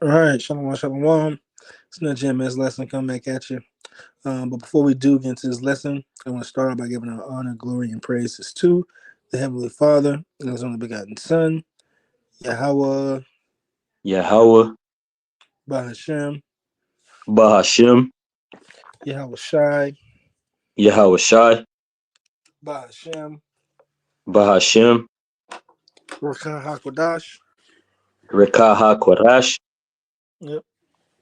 All right, shalom, shalom. It's another GMS lesson coming back at you. But before we do get into this lesson, I want to start out by giving our honor, glory, and praises to the Heavenly Father and His only begotten Son, Yahweh, Yahweh, Bahashem, Bahashem, Yahweh Shai, Yahweh Shai, Bahashem, Bahashem, Rakah HaKodash. Rekah HaKodash. Yep.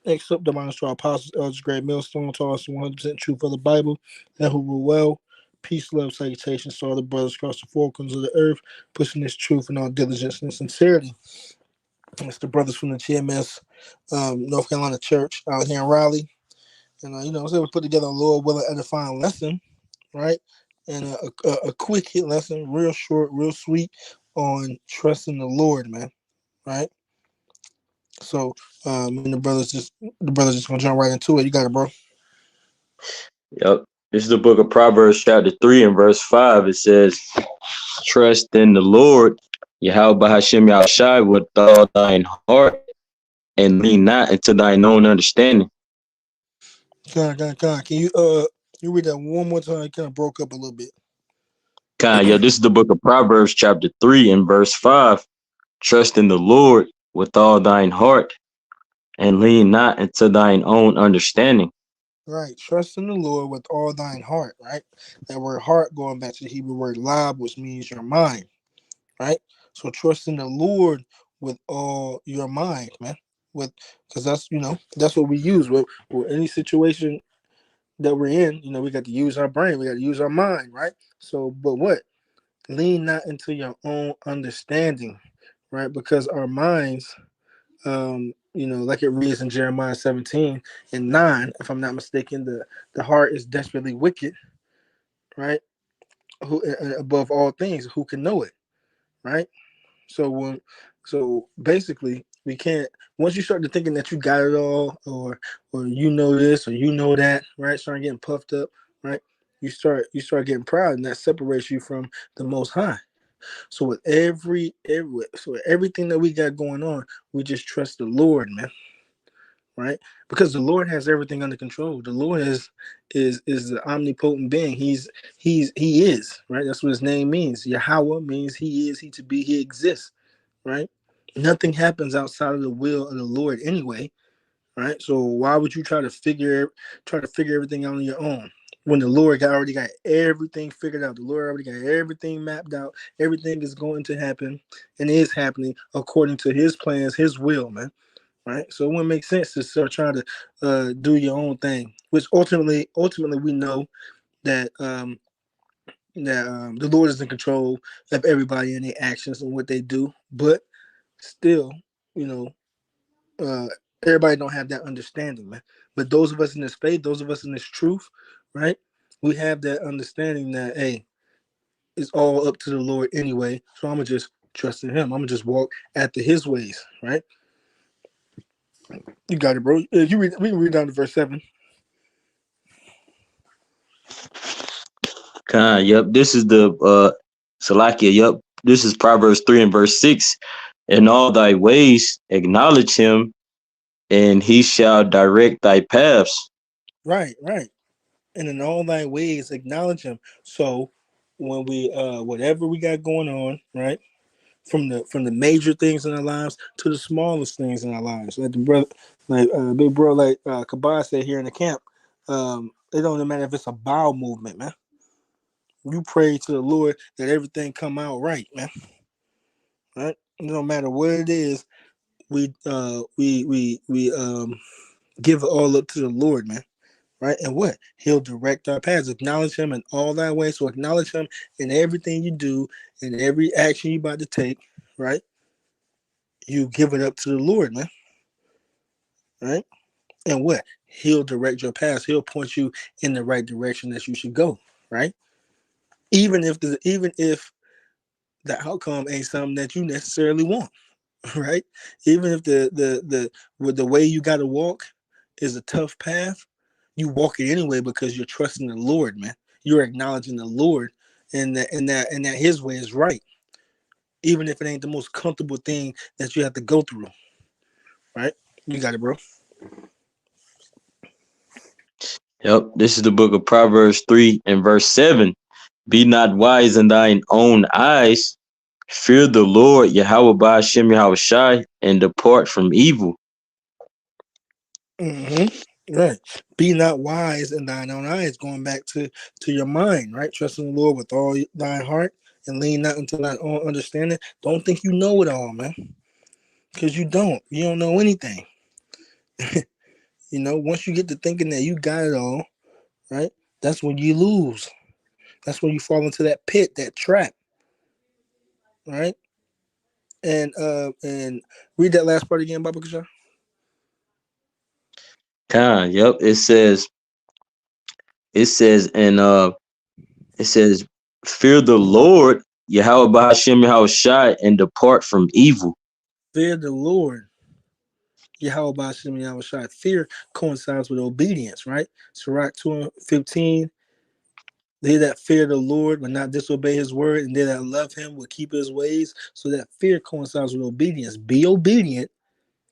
Next up, the minus to our apostles, elders, great millstone, to us 100% truth of the Bible, and who rule well. Peace, love, salutations to all the brothers across the four corners of the earth, pushing this truth in all diligence and sincerity. It's the brothers from the GMS North Carolina Church out here in Raleigh. And, so we put together a Lord willing edifying lesson, right? And a quick hit lesson, real short, real sweet on trusting the Lord, man, right? So, and the brothers just gonna jump right into it. You got it, bro. Yep. This is the book of Proverbs, chapter 3, and verse 5. It says, trust in the Lord, Yahweh Bahashem Yahushai, with all thine heart, and lean not into thine own understanding. God. Can you read that one more time? It kind of broke up a little bit. This is the book of Proverbs, chapter 3, and verse 5. Trust in the Lord with all thine heart, and lean not into thine own understanding. Right. Trust in the Lord with all thine heart, right? That word heart going back to the Hebrew word lab, which means your mind, right? So trust in the Lord with all your mind, man. With because that's what we use with any situation that we're in. We got to use our brain, we got to use our mind, right? So, but what? Lean not into your own understanding, right? Because our minds, like it reads in Jeremiah 17 and 9, if I'm not mistaken, the heart is desperately wicked, right? Who above all things, who can know it, right? So basically, we can't. Once you start to thinking that you got it all, or you know this, or you know that, right? Start getting puffed up, right? You start getting proud, and that separates you from the Most High. So with everything that we got going on, we just trust the Lord, man, right? Because the Lord has everything under control. The Lord is the omnipotent being. He is, right? That's what his name means. Yahweh means he is, he to be, he exists, right? Nothing happens outside of the will of the Lord anyway, right? So why would you try to figure everything out on your own when the Lord already got everything figured out? The Lord already got everything mapped out. Everything is going to happen and is happening according to His plans, His will, man. Right? So it wouldn't make sense to start trying to do your own thing, which ultimately we know that the Lord is in control of everybody and their actions and what they do, but still, you know, uh, everybody don't have that understanding, man. But those of us in this faith, those of us in this truth, right? We have that understanding that hey, it's all up to the Lord anyway. So I'm gonna just trust in Him. I'm gonna just walk after His ways, right? You got it, bro. You read. We can read down to verse 7. Yep. This is the Salakia. Yep. This is Proverbs 3 and verse 6. In all thy ways acknowledge him, and he shall direct thy paths. Right. And in all thy ways acknowledge Him. So when we whatever we got going on, right? From the major things in our lives to the smallest things in our lives. Like the brother, like big bro, like Kabah said here in the camp. It don't even matter if it's a bowel movement, man. You pray to the Lord that everything come out right, man. Right? It don't matter what it is. We give it all up to the Lord, man. Right? And what? He'll direct our paths. Acknowledge Him in all thy ways. So acknowledge Him in everything you do, in every action you about to take. Right? You give it up to the Lord, man. Right? And what? He'll direct your path. He'll point you in the right direction that you should go. Right? Even if the outcome ain't something that you necessarily want. Right? Even if the with the way you got to walk is a tough path, you walk it anyway because you're trusting the Lord, man. You're acknowledging the Lord, and that His way is right, even if it ain't the most comfortable thing that you have to go through. Right? You got it, bro. Yep, this is the book of Proverbs 3 and verse 7. Be not wise in thine own eyes. Fear the Lord, Yahweh Ba'ashem Yahweh Shai, and depart from evil. Right. Be not wise in thine own eyes, going back to your mind, right? Trust in the Lord with all thine heart and lean not into thine own understanding. Don't think you know it all, man. Because you don't. You don't know anything. You know, once you get to thinking that you got it all, right? That's when you lose. That's when you fall into that pit, that trap, right? And read that last part again, Baba Kasha. Yep, it says, fear the Lord, Yahweh Ba'ashem Yahweh Shai, and depart from evil. Fear the Lord. Yahweh Ba'ashem Yahweh Shai. Fear coincides with obedience, right? Sirach 2:15. They that fear the Lord will not disobey his word, and they that love him will keep his ways. So that fear coincides with obedience. Be obedient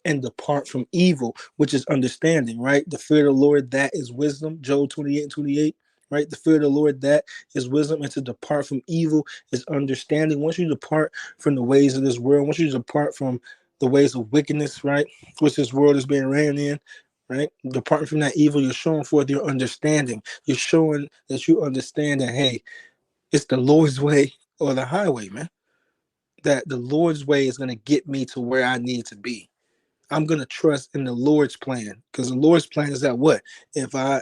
and depart from evil, which is understanding, right? The fear of the Lord, that is wisdom. Job 28:28, right? The fear of the Lord, that is wisdom, and to depart from evil is understanding. Once you depart from the ways of this world, once you depart from the ways of wickedness, right, which this world is being ran in, right? Departing from that evil, you're showing forth your understanding. You're showing that you understand that, hey, it's the Lord's way or the highway, man. That the Lord's way is going to get me to where I need to be. I'm gonna trust in the Lord's plan, because the Lord's plan is that what if I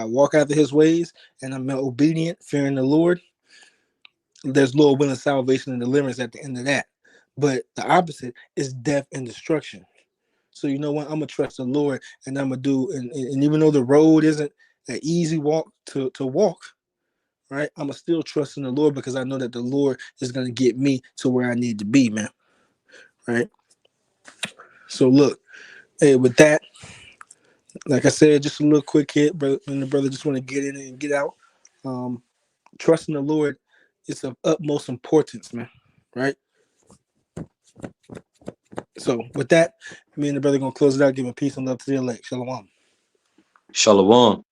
walk after His ways and I'm obedient, fearing the Lord, there's Lord willing salvation and deliverance at the end of that. But the opposite is death and destruction. So you know what? I'm gonna trust the Lord, and I'm gonna do. And even though the road isn't an easy walk to walk, right? I'm gonna still trust in the Lord because I know that the Lord is gonna get me to where I need to be, man. Right. So look, hey, with that, like I said, just a little quick hit, brother, and the brother just want to get in and get out. Um, Trusting the Lord is of utmost importance, man. Right. So with that, me and the brother gonna close it out, giving peace and love to the elect. Shalom. Shalom.